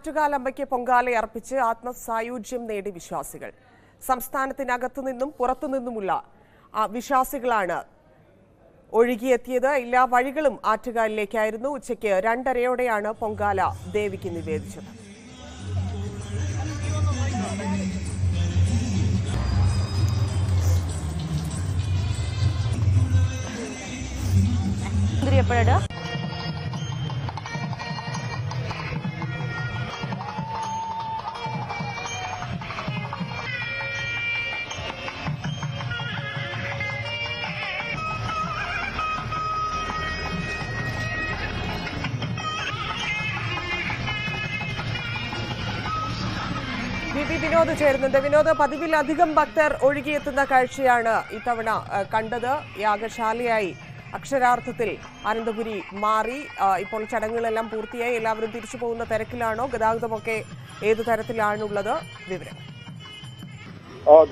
ആറ്റുകാലമ്മയ്ക്ക് പൊങ്കാലയർപ്പിച്ച് ആത്മസായുജ്യം നേടി വിശ്വാസികൾ. സംസ്ഥാനത്തിനകത്തു നിന്നും പുറത്തുനിന്നുമുള്ള വിശ്വാസികളാണ് ഒഴുകിയെത്തിയത്. എല്ലാ വഴികളും ആറ്റുകാലിലേക്കായിരുന്നു. ഉച്ചയ്ക്ക് 2:30യോടെയാണ് പൊങ്കാല ദേവിക്ക് നിവേദിച്ചത്. വിനോദ് ചേരുന്നുണ്ട്. വിനോദ്, പതിവിലധികം ഭക്തർ ഒഴുകിയെത്തുന്ന കാഴ്ചയാണ് ഇത്തവണ കണ്ടത്. യാഗശാലയായി അക്ഷരാർത്ഥത്തിൽ അനന്തപുരി മാറി. ഇപ്പോൾ ചടങ്ങുകളെല്ലാം പൂർത്തിയായി. എല്ലാവരും തിരിച്ചു പോകുന്ന തിരക്കിലാണോ? ഗതാഗതമൊക്കെ ഏതു തരത്തിലാണുള്ളത്? വിവരം.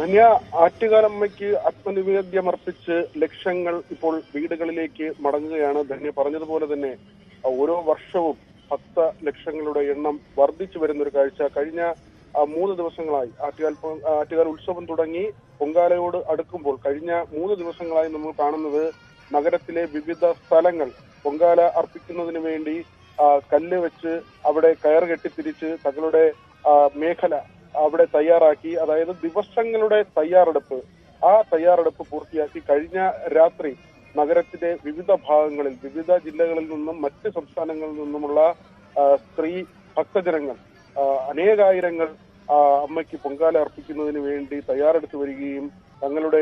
ധന്യ, ആറ്റുകാലമ്മയ്ക്ക് ആത്മനിവേദ്യമർപ്പിച്ച് ലക്ഷങ്ങൾ ഇപ്പോൾ വീടുകളിലേക്ക് മടങ്ങുകയാണ്. ധന്യ പറഞ്ഞതുപോലെ തന്നെ ഓരോ വർഷവും ഭക്തലക്ഷങ്ങളുടെ എണ്ണം വർദ്ധിച്ചു വരുന്നൊരു കാഴ്ച കഴിഞ്ഞ 3 ദിവസങ്ങളായി ആറ്റുകാൽ ഉത്സവം തുടങ്ങി പൊങ്കാലയോട് അടുക്കുമ്പോൾ കഴിഞ്ഞ 3 ദിവസങ്ങളായി നമ്മൾ കാണുന്നത് നഗരത്തിലെ വിവിധ സ്ഥലങ്ങൾ പൊങ്കാല അർപ്പിക്കുന്നതിന് വേണ്ടി കല്ല് വെച്ച് അവിടെ കയർ കെട്ടിത്തിരിച്ച് തങ്ങളുടെ മേഖല അവിടെ തയ്യാറാക്കി. അതായത് ദിവസങ്ങളുടെ തയ്യാറെടുപ്പ്, ആ തയ്യാറെടുപ്പ് പൂർത്തിയാക്കി കഴിഞ്ഞ രാത്രി നഗരത്തിലെ വിവിധ ഭാഗങ്ങളിൽ, വിവിധ ജില്ലകളിൽ നിന്നും മറ്റ് സംസ്ഥാനങ്ങളിൽ നിന്നുമുള്ള സ്ത്രീ ഭക്തജനങ്ങൾ അനേകായിരങ്ങൾ അമ്മയ്ക്ക് പൊങ്കാല അർപ്പിക്കുന്നതിന് വേണ്ടി തയ്യാറെടുത്ത് വരികയും തങ്ങളുടെ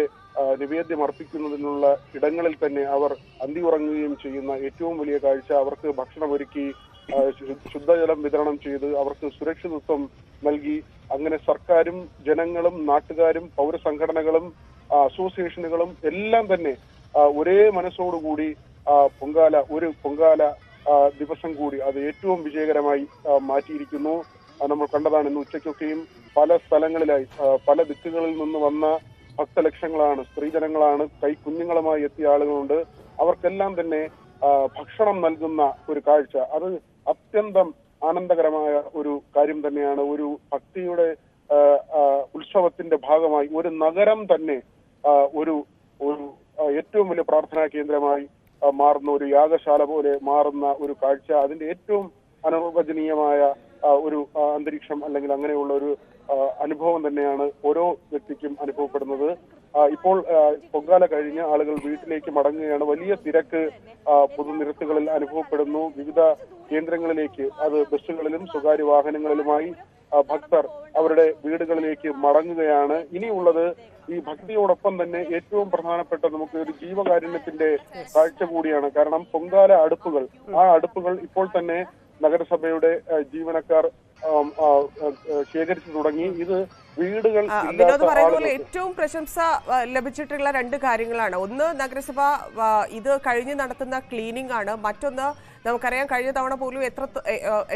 നിവേദ്യം അർപ്പിക്കുന്നതിനുള്ള ഇടങ്ങളിൽ തന്നെ അവർ അന്തി ഉറങ്ങുകയും ചെയ്യുന്ന ഏറ്റവും വലിയ കാഴ്ച. അവർക്ക് ഭക്ഷണമൊരുക്കി, ശുദ്ധജലം വിതരണം ചെയ്ത് അവർക്ക് സുരക്ഷിതത്വം നൽകി. അങ്ങനെ സർക്കാരും ജനങ്ങളും നാട്ടുകാരും പൗരസംഘടനകളും അസോസിയേഷനുകളും എല്ലാം തന്നെ ഒരേ മനസ്സോടുകൂടി ഒരു പൊങ്കാല ദിവസം കൂടി അത് ഏറ്റവും വിജയകരമായി മാറ്റിയിരിക്കുന്നു. നമ്മൾ കണ്ടതാണ്. ഇന്ന് ഉച്ചയ്ക്കൊക്കെയും പല സ്ഥലങ്ങളിലായി പല ദിക്കുകളിൽ നിന്ന് വന്ന ഭക്തലക്ഷങ്ങളാണ്, സ്ത്രീജനങ്ങളാണ്, കുഞ്ഞുങ്ങളുമായി എത്തിയ ആളുകളുണ്ട്. അവർക്കെല്ലാം തന്നെ ഭക്ഷണം നൽകുന്ന ഒരു കാഴ്ച, അത് അത്യന്തം ആനന്ദകരമായ ഒരു കാര്യം തന്നെയാണ്. ഒരു ഭക്തിയുടെ ഉത്സവത്തിന്റെ ഭാഗമായി ഒരു നഗരം തന്നെ ഒരു ഏറ്റവും വലിയ പ്രാർത്ഥനാ കേന്ദ്രമായി മാറുന്ന, ഒരു യാഗശാല പോലെ മാറുന്ന ഒരു കാഴ്ച, അതിന്റെ ഏറ്റവും അനിർവചനീയമായ ഒരു അന്തരീക്ഷം അല്ലെങ്കിൽ അങ്ങനെയുള്ള ഒരു അനുഭവം തന്നെയാണ് ഓരോ വ്യക്തിക്കും അനുഭവപ്പെടുന്നത്. ഇപ്പോൾ പൊങ്കാല കഴിഞ്ഞ് ആളുകൾ വീട്ടിലേക്ക് മടങ്ങുകയാണ്. വലിയ തിരക്ക് പൊതുനിരത്തുകളിൽ അനുഭവപ്പെടുന്നു. വിവിധ കേന്ദ്രങ്ങളിലേക്ക്, അത് ബസ്സുകളിലും സ്വകാര്യ വാഹനങ്ങളിലുമായി ഭക്തർ അവരുടെ വീടുകളിലേക്ക് മടങ്ങുകയാണ്. ഇനിയുള്ളത് ഈ ഭക്തിയോടൊപ്പം തന്നെ ഏറ്റവും പ്രധാനപ്പെട്ട നമുക്ക് ഒരു ജീവകാരുണ്യത്തിന്റെ കാഴ്ച കൂടിയാണ്. കാരണം പൊങ്കാല അടുപ്പുകൾ, ആ അടുപ്പുകൾ ഇപ്പോൾ തന്നെ നഗരസഭയുടെ ജീവനക്കാർ ശേഖരിച്ചു തുടങ്ങി. ഇത് വീടുകൾ വിനോദ് പറയുന്ന പോലെ ഏറ്റവും പ്രശംസ ലഭിച്ചിട്ടുള്ള 2 കാര്യങ്ങളാണ്. ഒന്ന്, നഗരസഭ ഇത് കഴിഞ്ഞ് നടത്തുന്ന ക്ലീനിംഗ് ആണ്. മറ്റൊന്ന്, നമുക്കറിയാം കഴിഞ്ഞ തവണ പോലും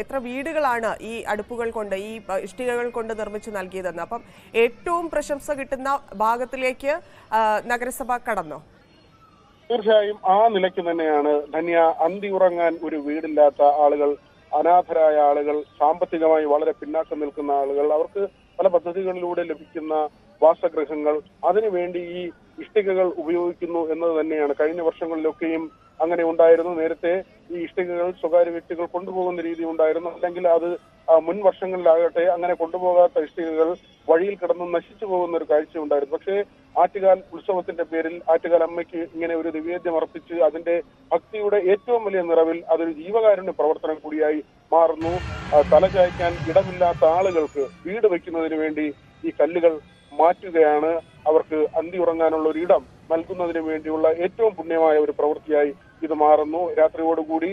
എത്ര വീടുകളാണ് ഈ അടുപ്പുകൾ കൊണ്ട്, ഈ ഇഷ്ടികകൾ കൊണ്ട് നിർമ്മിച്ചു നൽകിയതെന്ന്. അപ്പം ഏറ്റവും പ്രശംസ കിട്ടുന്ന ഭാഗത്തിലേക്ക് നഗരസഭ കടന്നു. തീർച്ചയായും ആ നിലയ്ക്ക് തന്നെയാണ് ധന്യ. അന്തി ഉറങ്ങാൻ ഒരു വീടില്ലാത്ത ആളുകൾ, അനാഥരായ ആളുകൾ, സാമ്പത്തികമായി വളരെ പിന്നാക്കം നിൽക്കുന്ന ആളുകൾ, അവർക്ക് പല പദ്ധതികളിലൂടെ ലഭിക്കുന്ന വാസഗൃഹങ്ങൾ, അതിനുവേണ്ടി ഈ ഇഷ്ടികകൾ ഉപയോഗിക്കുന്നു എന്നത് തന്നെയാണ്. കഴിഞ്ഞ വർഷങ്ങളിലൊക്കെയും അങ്ങനെ ഉണ്ടായിരുന്നു. നേരത്തെ ഈ ഇഷ്ടികകൾ സ്വകാര്യ വ്യക്തികൾ കൊണ്ടുപോകുന്ന രീതി ഉണ്ടായിരുന്നു. അല്ലെങ്കിൽ അത് മുൻ വർഷങ്ങളിലാകട്ടെ അങ്ങനെ കൊണ്ടുപോകാത്ത ഇഷ്ടികകൾ വഴിയിൽ കിടന്ന് നശിച്ചു പോകുന്ന ഒരു കാഴ്ച ഉണ്ടായിരുന്നു. പക്ഷേ ആറ്റുകാൽ ഉത്സവത്തിന്റെ പേരിൽ ആറ്റുകാൽ അമ്മയ്ക്ക് ഇങ്ങനെ ഒരു നിവേദ്യം അർപ്പിച്ച് അതിന്റെ ഭക്തിയുടെ ഏറ്റവും വലിയ നിറവിൽ അതൊരു ജീവകാരുണ്യ പ്രവർത്തനം കൂടിയായി മാറുന്നു. തലചായ്ക്കാൻ ഇടമില്ലാത്ത ആളുകൾക്ക് വീട് വയ്ക്കുന്നതിന് വേണ്ടി ഈ കല്ലുകൾ മാറ്റുകയാണ്. അവർക്ക് അന്തി ഉറങ്ങാനുള്ള ഒരു ഇടം നൽകുന്നതിന് വേണ്ടിയുള്ള ഏറ്റവും പുണ്യമായ ഒരു പ്രവൃത്തിയായി ഇത് മാറുന്നു. രാത്രിയോടുകൂടി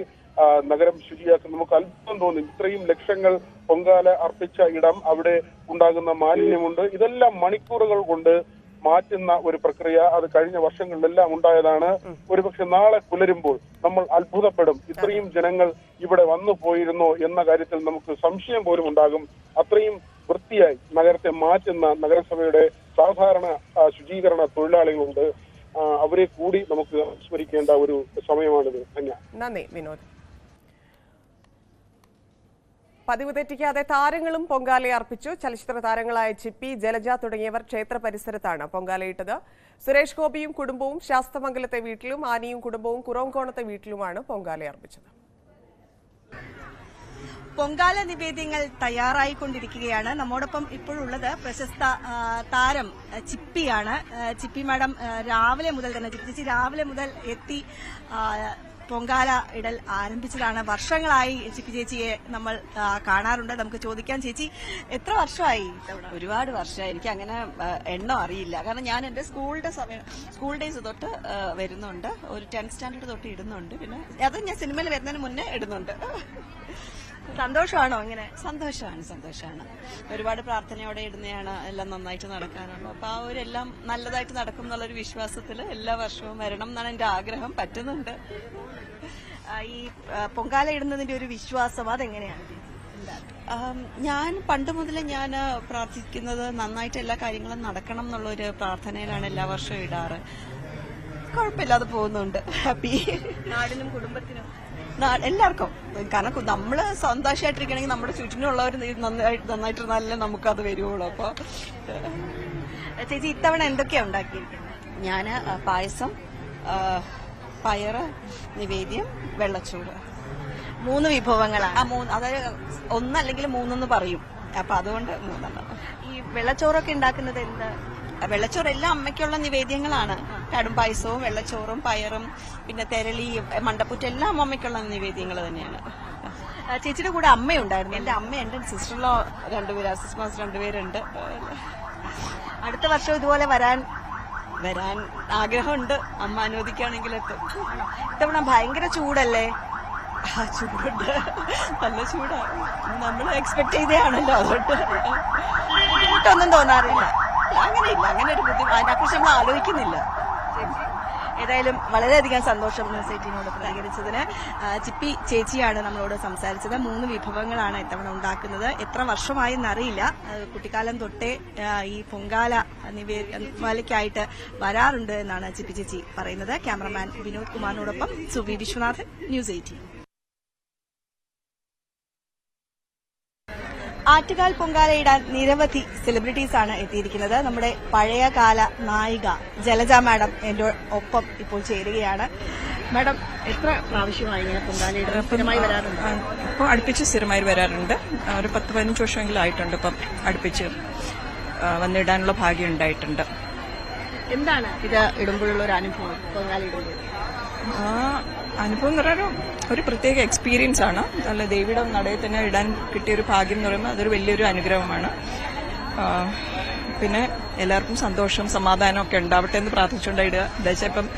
നഗരം ശുചിയാക്കാൻ നമുക്ക് അത്ഭുതം തോന്നും. ഇത്രയും ലക്ഷങ്ങൾ പൊങ്കാല അർപ്പിച്ച ഇടം, അവിടെ ഉണ്ടാകുന്ന മാലിന്യമുണ്ട്, ഇതെല്ലാം മണിക്കൂറുകൾ കൊണ്ട് മാറ്റുന്ന ഒരു പ്രക്രിയ. അത് കഴിഞ്ഞ വർഷങ്ങളിലെല്ലാം ഉണ്ടായതാണ്. ഒരുപക്ഷെ നാളെ പുലരുമ്പോൾ നമ്മൾ അത്ഭുതപ്പെടും. ഇത്രയും ജനങ്ങൾ ഇവിടെ വന്നു പോയിരുന്നോ എന്ന കാര്യത്തിൽ നമുക്ക് സംശയം പോലും ഉണ്ടാകും. അത്രയും വൃത്തിയായി നഗരത്തെ മാറ്റുന്ന നഗരസഭയുടെ സാധാരണ ശുചീകരണ തൊഴിലാളികളുണ്ട്. അവരെ കൂടി നമുക്ക് സ്മരിക്കേണ്ട ഒരു സമയമാണിത്. നന്ദി വിനോദ്. പതിവ് തെറ്റിക്കാതെ താരങ്ങളും പൊങ്കാല അർപ്പിച്ചു. ചലച്ചിത്ര താരങ്ങളായ ചിപ്പി, ജലജ തുടങ്ങിയവർ ക്ഷേത്ര പരിസരത്താണ് പൊങ്കാലയിട്ടത്. സുരേഷ് ഗോപിയും കുടുംബവും ശാസ്തമംഗലത്തെ വീട്ടിലും ആനിയും കുടുംബവും കുറോങ്കോണത്തെ വീട്ടിലുമാണ് പൊങ്കാല അർപ്പിച്ചത്. പൊങ്കാല നിവേദ്യങ്ങൾ തയ്യാറായിക്കൊണ്ടിരിക്കുകയാണ്. നമ്മോടൊപ്പം ഇപ്പോഴുള്ളത് പ്രശസ്ത താരം ചിപ്പിയാണ്. ചിപ്പി മാഡം രാവിലെ മുതൽ തന്നെ, ചിപ്പി ചേച്ചി രാവിലെ മുതൽ എത്തി പൊങ്കാല ഇടൽ ആരംഭിച്ചതാണ്. വർഷങ്ങളായി ചിപ്പി ചേച്ചിയെ നമ്മൾ കാണാറുണ്ട്. നമുക്ക് ചോദിക്കാം, ചേച്ചി എത്ര വർഷമായി? ഒരുപാട് വർഷമായി. എനിക്ക് അങ്ങനെ എണ്ണം അറിയില്ല. കാരണം ഞാൻ എന്റെ സ്കൂൾ ഡേയ്സ് തൊട്ട് വരുന്നുണ്ട്. ഒരു 10th സ്റ്റാൻഡേർഡ് തൊട്ട് ഇടുന്നുണ്ട്. പിന്നെ അത് ഞാൻ സിനിമയിൽ വരുന്നതിന് മുന്നേ ഇടുന്നുണ്ട്. സന്തോഷമാണോ? അങ്ങനെ സന്തോഷമാണ്. ഒരുപാട് പ്രാർത്ഥനയോടെ ഇടുന്നതാണ്. എല്ലാം നന്നായിട്ട് നടക്കാനുള്ളൂ. അപ്പൊ ആ ഒരു എല്ലാം നല്ലതായിട്ട് നടക്കും എന്നുള്ളൊരു വിശ്വാസത്തിൽ എല്ലാ വർഷവും വരണം എന്നാണ് എന്റെ ആഗ്രഹം. പറ്റുന്നുണ്ട്. ഈ പൊങ്കാല ഇടുന്നതിന്റെ ഒരു വിശ്വാസം അതെങ്ങനെയാണ്? ഞാൻ പണ്ട് മുതലേ ഞാൻ പ്രാർത്ഥിക്കുന്നത് നന്നായിട്ട് എല്ലാ കാര്യങ്ങളും നടക്കണം എന്നുള്ളൊരു പ്രാർത്ഥനയിലാണ് എല്ലാ വർഷവും ഇടാറ്. കുഴപ്പമില്ലാതെ പോകുന്നുണ്ട്. ഹാപ്പി. നാടിനും കുടുംബത്തിനും എല്ലാവർക്കും. കാരണം നമ്മള് സന്തോഷമായിട്ടിരിക്കണമെങ്കിൽ നമ്മുടെ ചുറ്റിനുള്ളവർ നന്നായിട്ടിരുന്നാലേ നമുക്കത് വരുവുള്ളൂ. അപ്പൊ ചേച്ചി ഇത്തവണ എന്തൊക്കെയാ ഉണ്ടാക്കിയിരിക്കുന്നത്? ഞാൻ പായസം, പയറ്, നിവേദ്യം, വെള്ളച്ചോറ്, 3 വിഭവങ്ങളാണ്. അതായത് ഒന്നല്ലെങ്കിൽ 3 പറയും. അപ്പൊ അതുകൊണ്ട് 3. ഈ വെള്ളച്ചോറൊക്കെ ഉണ്ടാക്കുന്നത് എന്താ? വെള്ളച്ചോറ് എല്ലാം അമ്മയ്ക്കുള്ള നിവേദ്യങ്ങളാണ്. കടും പായസവും വെള്ളച്ചോറും പയറും പിന്നെ തെരളിയും മണ്ടപ്പുറ്റും എല്ലാം അമ്മയ്ക്കുള്ള നിവേദ്യങ്ങൾ തന്നെയാണ്. ചേച്ചിയുടെ കൂടെ അമ്മയുണ്ടായിരുന്നു. എന്റെ അമ്മയുണ്ട്, സിസ്റ്ററിലോ 2 പേര്, അസിസ്റ്റേഴ്സ് 2 പേരുണ്ട്. അടുത്ത വർഷം ഇതുപോലെ വരാൻ ആഗ്രഹമുണ്ട്. അമ്മ അനുവദിക്കുകയാണെങ്കിൽ എത്തും. ഇത്തവണ ഭയങ്കര ചൂടല്ലേ? ചൂടുണ്ട്, നല്ല ചൂടാണ്. നമ്മൾ എക്സ്പെക്ട് ചെയ്തതാണല്ലോ. അതുകൊണ്ട് ബുദ്ധിമുട്ടൊന്നും തോന്നാറില്ല. അങ്ങനെയില്ല. അങ്ങനെ ഒരു ബുദ്ധിമുട്ട് അതിനെക്കുറിച്ച് നമ്മൾ ആലോചിക്കുന്നില്ല. ഏതായാലും വളരെയധികം സന്തോഷം ന്യൂസ്18നോട് പ്രതികരിച്ചതിന്. ചിപ്പി ചേച്ചിയാണ് നമ്മളോട് സംസാരിച്ചത്. 3 വിഭവങ്ങളാണ് ഇത്തവണ ഉണ്ടാക്കുന്നത്. എത്ര വർഷമായി എന്നറിയില്ല. കുട്ടിക്കാലം തൊട്ടേ ഈ പൊങ്കാല നിവേദ്യമാലയ്ക്കായിട്ട് വരാറുണ്ട് എന്നാണ് ചിപ്പി ചേച്ചി പറയുന്നത്. ക്യാമറമാൻ വിനോദ് കുമാറിനോടൊപ്പം സുവി വിശ്വനാഥൻ, ന്യൂസ്18. ആറ്റുകാൽ പൊങ്കാലയിടാൻ നിരവധി സെലിബ്രിറ്റീസ് ആണ് എത്തിയിരിക്കുന്നത്. നമ്മുടെ പഴയകാല നായിക ജലജ മാഡം എന്റെ ഒപ്പം ഇപ്പോൾ ചേരുകയാണ്. മാഡം എത്ര പ്രാവശ്യമായി ഇങ്ങനെ പൊങ്കാലയിടാൻ സ്ഥിരമായി വരാറുണ്ട്? ഇപ്പോൾ അടുപ്പിച്ച് സ്ഥിരമായി വരാറുണ്ട്. ഒരു 10-15 വർഷമെങ്കിലും ആയിട്ടുണ്ട്. ഇപ്പം അടുപ്പിച്ച് വന്നിടാനുള്ള ഭാഗ്യം ഉണ്ടായിട്ടുണ്ട്. എന്താണ് ഇത് ഇടുമ്പോഴുള്ള ഒരു അനുഭവം? പൊങ്കാല ഇടുമ്പോൾ ആ അനുഭവം എന്ന് പറയുന്നത് ഒരു പ്രത്യേക എക്സ്പീരിയൻസ് ആണ്. നല്ല ദേവിയുടെ നടയിൽ തന്നെ ഇടാൻ കിട്ടിയൊരു ഭാഗ്യം എന്ന് പറയുമ്പോൾ അതൊരു വലിയൊരു അനുഗ്രഹമാണ്. പിന്നെ എല്ലാവർക്കും സന്തോഷം സമാധാനം ഒക്കെ ഉണ്ടാവട്ടെ എന്ന് പ്രാർത്ഥിച്ചുകൊണ്ടിടുക. എന്താ വെച്ചാൽ ഇപ്പം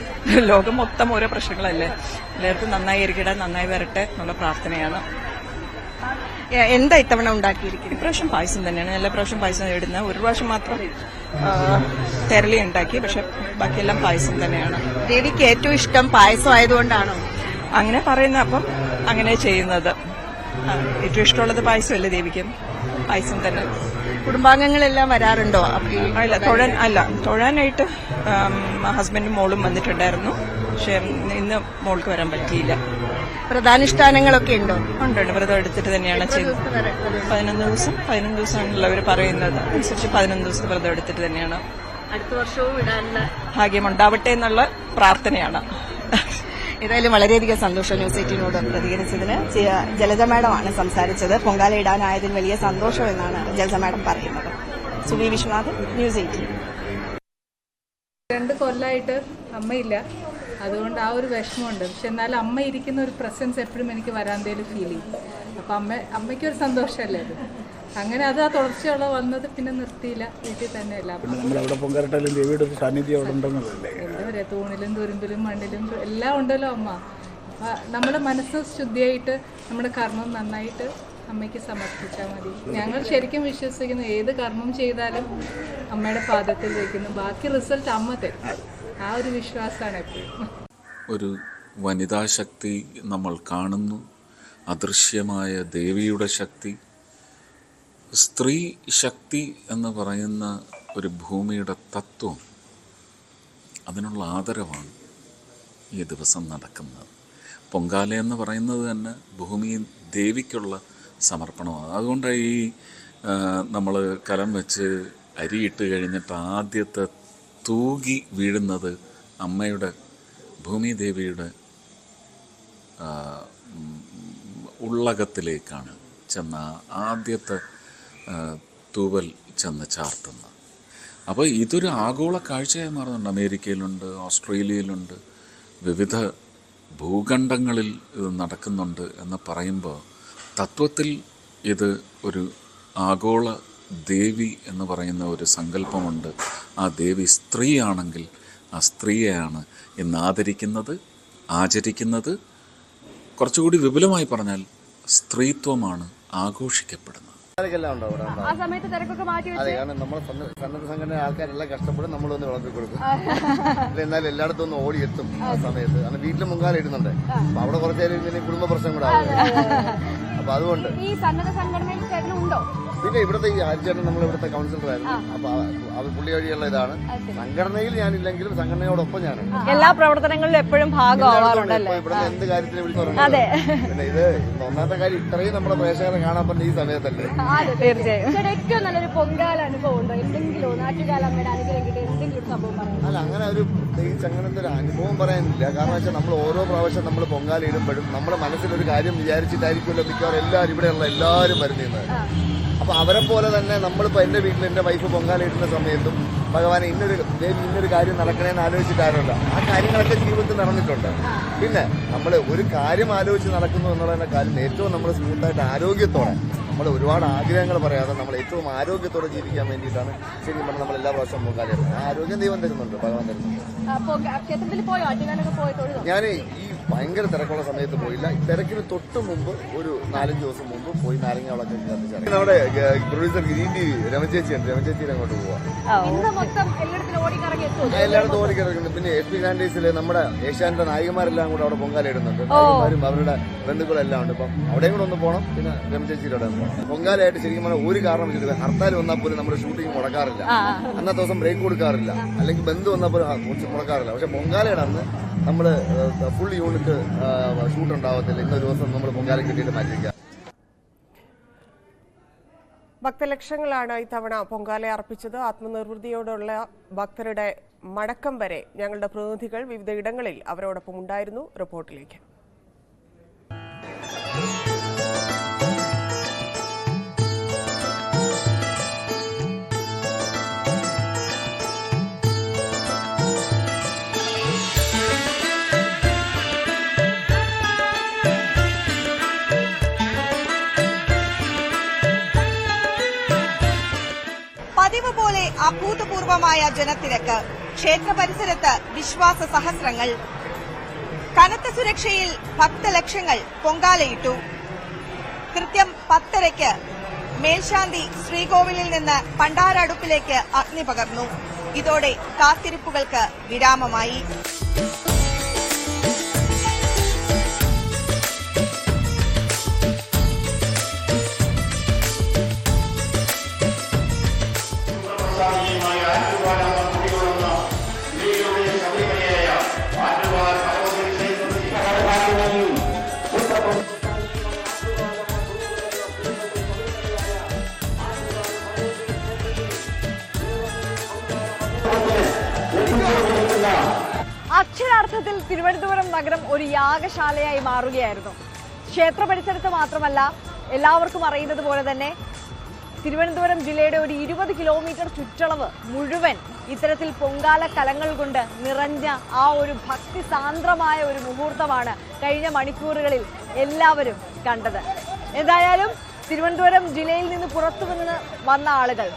ലോകം മൊത്തം ഓരോ പ്രശ്നങ്ങളല്ലേ. എല്ലാവർക്കും നന്നായി ഇരിക്കട്ടെ, നന്നായി വരട്ടെ എന്നുള്ള പ്രാർത്ഥനയാണ്. എന്താ ഇത്തവണ ഉണ്ടാക്കിയിരിക്കുന്നത്? ഇപ്രാവശ്യം പായസം തന്നെയാണ്. എല്ലാ പ്രാവശ്യം പായസം ഇടുന്നത്. ഒരു പ്രാവശ്യം മാത്രം തെരളി ഉണ്ടാക്കി. പക്ഷെ ബാക്കിയെല്ലാം പായസം തന്നെയാണ്. ദേവിക്ക് ഏറ്റവും ഇഷ്ടം പായസം ആയതുകൊണ്ടാണോ അങ്ങനെ പറയുന്നത്? അപ്പം അങ്ങനെ ചെയ്യുന്നത്. ഏറ്റവും ഇഷ്ടമുള്ളത് പായസമല്ലേ ദേവിക്കും? പായസം തന്നെ. കുടുംബാംഗങ്ങളെല്ലാം വരാറുണ്ടോ? തൊഴാനായിട്ട് ഹസ്ബൻഡും മോളും വന്നിട്ടുണ്ടായിരുന്നു. പക്ഷെ ഇന്ന് മോൾക്ക് വരാൻ പറ്റിയില്ല. പ്രധാനുഷ്ഠാനങ്ങളൊക്കെ ഉണ്ടോ? ഉണ്ട്. വ്രതം എടുത്തിട്ട് തന്നെയാണ് ചെയ്യുന്നത്. 11 ദിവസമാണല്ലോ അവർ പറയുന്നത്. അനുസരിച്ച് 11 ദിവസത്തെ വ്രതം എടുത്തിട്ട് തന്നെയാണ്. അടുത്ത വർഷവും ഇടാനുള്ള ഭാഗ്യമുണ്ടാവട്ടെ എന്നുള്ള പ്രാർത്ഥനയാണ്. ഏതായാലും വളരെയധികം സന്തോഷം ന്യൂസ്18നോട് പ്രതികരിച്ചതിന്. ജലജ മാഡമാണ് സംസാരിച്ചത്. പൊങ്കാല ഇടാനായതിൽ വലിയ സന്തോഷം എന്നാണ് ജലജ മാഡം പറയുന്നത്. സുവി വിശ്വനാഥ്, ന്യൂസ്18. 2 കൊല്ലമായിട്ട് അമ്മയില്ല. അതുകൊണ്ട് ആ ഒരു വിഷമമുണ്ട്. പക്ഷെ എന്നാലും അമ്മ ഇരിക്കുന്ന ഒരു പ്രസൻസ് എപ്പോഴും എനിക്ക് വരാന്തയിൽ ഫീൽ ചെയ്യും. അപ്പം അമ്മയ്ക്കൊരു സന്തോഷമല്ലേ അത്. അങ്ങനെ അത് ആ തുടർച്ചയുള്ള വന്നത് പിന്നെ നിർത്തിയില്ല. വീട്ടിൽ തന്നെ എല്ലാം നമ്മളവിടെ പൊങ്കാലയിട്ടാലും ദേവിയുടെ സാന്നിധ്യം അവിടെ ഉണ്ടെന്നല്ലേ. എന്താ പറയുക, തൂണിലും തുരുമ്പിലും മണ്ണിലും എല്ലാം ഉണ്ടല്ലോ അമ്മ. നമ്മുടെ മനസ്സ് ശുദ്ധിയായിട്ട് നമ്മുടെ കർമ്മം നന്നായിട്ട് അമ്മയ്ക്ക് സമർപ്പിച്ചാൽ മതി. ഞങ്ങൾ ശരിക്കും വിശ്വസിക്കുന്നു ഏത് കർമ്മം ചെയ്താലും അമ്മയുടെ പാദത്തിൽ വയ്ക്കുന്നു. ബാക്കി റിസൾട്ട് അമ്മ തരും. ആ ഒരു വിശ്വാസമാണ് എപ്പോഴും. ഒരു വനിതാ ശക്തി നമ്മൾ കാണുന്നു. അദൃശ്യമായ ദേവിയുടെ ശക്തി, സ്ത്രീ ശക്തി എന്ന് പറയുന്ന ഒരു ഭൂമിയുടെ തത്വം, അതിനുള്ള ആദരവാണ് ഈ ദിവസം നടക്കുന്നത്. പൊങ്കാല എന്ന് പറയുന്നത് തന്നെ ഭൂമിയിൽ ദേവിക്കുള്ള സമർപ്പണമാണ്. അതുകൊണ്ട് ഈ നമ്മൾ കലം വെച്ച് അരിയിട്ട് കഴിഞ്ഞിട്ട് ആദ്യത്തെ തൂകി വീഴുന്നത് അമ്മയുടെ ഭൂമിദേവിയുടെ ഉള്ളകത്തിലേക്കാണ് ചെന്ന ആദ്യത്തെ തൂവൽ ചെന്ന് ചാർത്തുന്നത്. അപ്പോൾ ഇതൊരു ആഗോള കാഴ്ചയായി മാറുന്നുണ്ട്. അമേരിക്കയിലുണ്ട്, ഓസ്ട്രേലിയയിലുണ്ട്, വിവിധ ഭൂഖണ്ഡങ്ങളിൽ ഇത് നടക്കുന്നുണ്ട് എന്ന് പറയുമ്പോൾ തത്വത്തിൽ ഇത് ഒരു ആഗോള ദേവി എന്ന് പറയുന്ന ഒരു സങ്കല്പമുണ്ട്. ആ ദേവി സ്ത്രീയാണെങ്കിൽ ആ സ്ത്രീയെയാണ് ഇന്ന് ആദരിക്കുന്നത്, ആചരിക്കുന്നത്. കുറച്ചുകൂടി വിപുലമായി പറഞ്ഞാൽ സ്ത്രീത്വമാണ് ആഘോഷിക്കപ്പെടുന്നത്. ആ സമയത്ത് തിരക്കൊക്കെ മാറ്റി അതെ, കാരണം നമ്മുടെ സന്നദ്ധ സംഘടന ആൾക്കാരെല്ലാം കഷ്ടപ്പെടും, നമ്മളൊന്ന് വിളമ്പി കൊടുക്കും. എന്നാലും എല്ലായിടത്തും ഒന്ന് ഓടിയെത്തും ആ സമയത്ത്. കാരണം വീട്ടിൽ മുങ്കാല ഇടുന്നുണ്ട്, അപ്പൊ അവിടെ കുറച്ചു നേരം കുടുംബ പ്രശ്നം കൂടെ ആകും. അപ്പൊ അതുകൊണ്ട് ഈ സന്നദ്ധ സംഘടനയിൽ ചേട്ടനുണ്ടോ? പിന്നെ ഇവിടുത്തെ ഈ ആര്യേട്ടൻ നമ്മൾ ഇവിടുത്തെ കൗൺസിലറായിരുന്നു. അപ്പൊ അത് പുള്ളി വഴിയുള്ള ഇതാണ്. സംഘടനയിൽ ഞാനില്ലെങ്കിലും സംഘടനയോടൊപ്പം ഞാൻ എല്ലാ പ്രവർത്തനങ്ങളിലും എപ്പോഴും ഭാഗമാവാറുണ്ടല്ലോ. ഇവിടുത്തെ എന്ത് കാര്യത്തിന് വിളിച്ചു പറഞ്ഞു. പിന്നെ ഇത് ഒന്നാമത്തെ കാര്യം, ഇത്രയും നമ്മുടെ പ്രേക്ഷകരെ കാണാൻ പറ്റുന്ന ഈ സമയത്തല്ലേ. തീർച്ചയായും ഏറ്റവും നല്ലൊരു പൊങ്കാല അനുഭവം ഉണ്ടോ? എന്തെങ്കിലും നാട്ടുകാലമ്മയുടെ അനുഗ്രഹം കിട്ടിയ എന്തെങ്കിലും സംഭവം പറയാം? അല്ല, അങ്ങനെ ഒരു പ്രത്യേകിച്ച് അങ്ങനത്തെ ഒരു അനുഭവം പറയാനില്ല. കാരണം വെച്ചാൽ നമ്മൾ ഓരോ പ്രാവശ്യം നമ്മൾ പൊങ്കാല ഇടുമ്പോഴും നമ്മുടെ മനസ്സിലൊരു കാര്യം വിചാരിച്ചിട്ടായിരിക്കുമല്ലോ മിക്കവാറും എല്ലാവരും ഇവിടെയുള്ള എല്ലാവരും വരുന്നത്. അപ്പൊ അവരെ പോലെ തന്നെ നമ്മളിപ്പോ എന്റെ വീട്ടിൽ എന്റെ വൈഫ് പൊങ്കാല ഇടുന്ന സമയത്തും ഭഗവാനെ ഇന്നൊരു കാര്യം നടക്കണേന്ന് ആലോചിച്ചിട്ടാരല്ല, ആ കാര്യങ്ങളൊക്കെ ജീവിതത്തിൽ നടന്നിട്ടുണ്ട്. പിന്നെ നമ്മൾ ഒരു കാര്യം ആലോചിച്ച് നടക്കുന്നു എന്നുള്ളതിന്റെ കാര്യം ഏറ്റവും നമ്മൾ സ്മൂത്തായിട്ട് ആരോഗ്യത്തോടെ, നമ്മൾ ഒരുപാട് ആഗ്രഹങ്ങൾ പറയാതെ നമ്മൾ ഏറ്റവും ആരോഗ്യത്തോടെ ജീവിക്കാൻ വേണ്ടിയിട്ടാണ് ശരിക്കും പറഞ്ഞാൽ നമ്മൾ എല്ലാ പ്രാവശ്യം പൊങ്കാല ഇടുന്നത്. ആ ആരോഗ്യം ദൈവം തരുന്നുണ്ട്, ഭഗവാൻ തരുന്നുണ്ട്. ഞാൻ ഈ ഭയങ്കര തിരക്കുള്ള സമയത്ത് പോയില്ല. തിരക്കിന് തൊട്ട് മുമ്പ് ഒരു 4-5 ദിവസം മുമ്പ് പോയി നാരങ്ങ വിളക്ക് കത്തിച്ചു. നമ്മുടെ പ്രൊഡ്യൂസർ ഗ്രീൻ ടി രമചേച്ചിയുണ്ട്, രമചേച്ചിയുടെ അങ്ങോട്ട് പോവാം. എല്ലായിടത്തും ഓടിക്കിറങ്ങുന്നു. പിന്നെ SP സാൻഡേഴ്സിലെ നമ്മുടെ ഏഷ്യാന്റെ നായികമാരെല്ലാം കൂടെ അവിടെ പൊങ്കാല ഇടുന്നുണ്ട്. നായികമാരും അവരുടെ ബന്ധുക്കളെല്ലാം ഉണ്ട്. അപ്പം അവിടെയും കൂടെ ഒന്ന് പോകണം. പിന്നെ രമചേച്ചിയുടെ അവിടെ പോകണം. പൊങ്കാലയായിട്ട് ശരിക്കും പറഞ്ഞാൽ ഒരു കാരണം വെച്ചിട്ട് ഹർത്താൽ വന്നാൽ പോലും നമ്മുടെ ഷൂട്ടിംഗ് മുടക്കാറില്ല. അന്നത്തെ ദിവസം ബ്രേക്ക് കൊടുക്കാറില്ല, അല്ലെങ്കിൽ ബന്ധു വന്നാൽ പോലും മുടക്കാറില്ല. പക്ഷെ പൊങ്കാലയുടെ അന്ന് നമ്മള് ഫുൾ യൂണിറ്റ് ഷൂട്ട് ഉണ്ടാവത്തില്ല. ഇന്നൊരു ദിവസം നമ്മൾ പൊങ്കാല കിട്ടിയിട്ട് മാറ്റിരിക്കുക. ഭക്തലക്ഷങ്ങളാണ് ഇത്തവണ പൊങ്കാല അർപ്പിച്ചത്. ആത്മനിർവൃതിയോടുള്ള ഭക്തരുടെ മടക്കം വരെ ഞങ്ങളുടെ പ്രതിനിധികൾ വിവിധ ഇടങ്ങളിൽ അവരോടൊപ്പം ഉണ്ടായിരുന്നു. റിപ്പോർട്ടിലേക്ക്. പതിവ് പോലെ അഭൂതപൂർവമായ ജനത്തിരക്ക്. ക്ഷേത്ര പരിസരത്ത് വിശ്വാസ സഹസ്രങ്ങൾ. കനത്ത സുരക്ഷയിൽ ഭക്തലക്ഷങ്ങൾ പൊങ്കാലയിട്ടു. കൃത്യം 10:30 മേൽശാന്തി ശ്രീകോവിലിൽ നിന്ന് പണ്ടാരടുപ്പിലേക്ക് അഗ്നി പകർന്നു. ഇതോടെ കാത്തിരിപ്പുകൾക്ക് വിരാമമായി. അക്ഷരാർത്ഥത്തിൽ തിരുവനന്തപുരം നഗരം ഒരു യാഗശാലയായി മാറുകയായിരുന്നു. ക്ഷേത്ര പരിസരത്ത് മാത്രമല്ല, എല്ലാവർക്കും അറിയുന്നത് പോലെ തന്നെ തിരുവനന്തപുരം ജില്ലയുടെ ഒരു 20 കിലോമീറ്റർ ചുറ്റളവ് മുഴുവൻ ഇത്തരത്തിൽ പൊങ്കാല കലങ്ങൾ കൊണ്ട് നിറഞ്ഞ ആ ഒരു ഭക്തി സാന്ദ്രമായ ഒരു മുഹൂർത്തമാണ് കഴിഞ്ഞ മണിക്കൂറുകളിൽ എല്ലാവരും കണ്ടത്. എന്തായാലും തിരുവനന്തപുരം ജില്ലയിൽ നിന്ന് പുറത്തു വന്ന ആളുകൾ,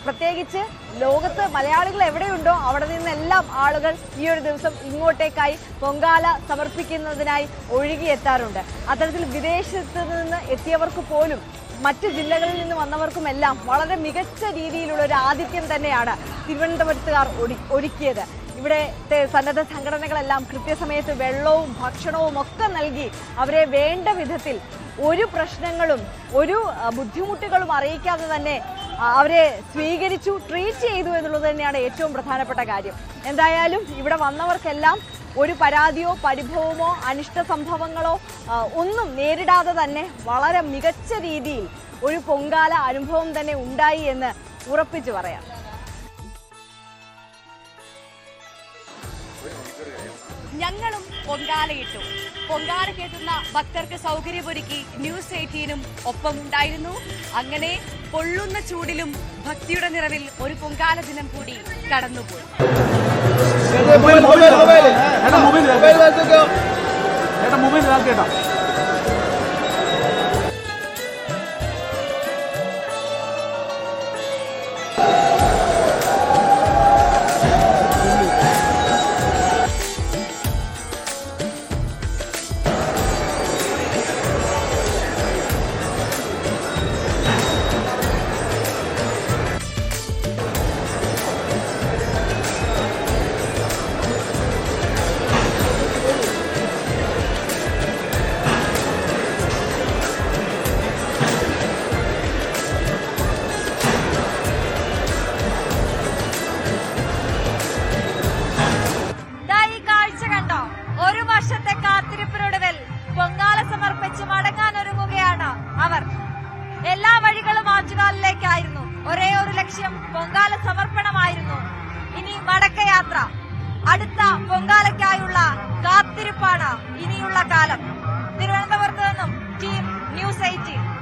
പ്രത്യേകിച്ച് ലോകത്ത് മലയാളികൾ എവിടെയുണ്ടോ അവിടെ നിന്നെല്ലാം ആളുകൾ ഈ ഒരു ദിവസം ഇങ്ങോട്ടേക്കായി പൊങ്കാല സമർപ്പിക്കുന്നതിനായി ഒഴുകിയെത്താറുണ്ട്. അത്തരത്തിൽ വിദേശത്ത് നിന്ന് എത്തിയവർക്ക് പോലും മറ്റ് ജില്ലകളിൽ നിന്ന് വന്നവർക്കുമെല്ലാം വളരെ മികച്ച രീതിയിലുള്ള ഒരു ആതിഥ്യം തന്നെയാണ് തിരുവനന്തപുരത്തുകാർ ഒരുക്കിയത്. ഇവിടുത്തെ സന്നദ്ധ സംഘടനകളെല്ലാം കൃത്യസമയത്ത് വെള്ളവും ഭക്ഷണവും ഒക്കെ നൽകി അവരെ വേണ്ട വിധത്തിൽ ഒരു പ്രശ്നങ്ങളും ഒരു ബുദ്ധിമുട്ടുകളും അറിയിക്കാതെ തന്നെ അവരെ സ്വീകരിച്ചു, ട്രീറ്റ് ചെയ്തു എന്നുള്ളത് തന്നെയാണ് ഏറ്റവും പ്രധാനപ്പെട്ട കാര്യം. എന്തായാലും ഇവിടെ വന്നവർക്കെല്ലാം ഒരു പരാതിയോ പരിഭവമോ അനിഷ്ട സംഭവങ്ങളോ ഒന്നും നേരിടാതെ തന്നെ വളരെ മികച്ച രീതിയിൽ ഒരു പൊങ്കാല അനുഭവം തന്നെ ഉണ്ടായി എന്ന് ഉറപ്പിച്ചു പറയാം. ഞങ്ങളും പൊങ്കാലയിട്ടു. പൊങ്കാല കേട്ടുന്ന ഭക്തർക്ക് സൗകര്യമൊരുക്കി ന്യൂസ് 18 ഒപ്പം ഉണ്ടായിരുന്നു. അങ്ങനെ പൊള്ളുന്ന ചൂടിലും ഭക്തിയുടെ നിറവിൽ ഒരു പൊങ്കാല ദിനം കൂടി കടന്നുപോയി. പൊങ്കാല സമർപ്പിച്ച് മടങ്ങാൻ ഒരുങ്ങുകയാണ് അവർ. എല്ലാ വഴികളും ആറ്റുകാലിലേക്കായിരുന്നു. ഒരേ ഒരു ലക്ഷ്യം പൊങ്കാല സമർപ്പണമായിരുന്നു. ഇനി മടക്കയാത്ര, അടുത്ത പൊങ്കാലയ്ക്കായുള്ള കാത്തിരിപ്പാണ് ഇനിയുള്ള കാലം. തിരുവനന്തപുരത്ത് നിന്നും ടീം ന്യൂസ് 18.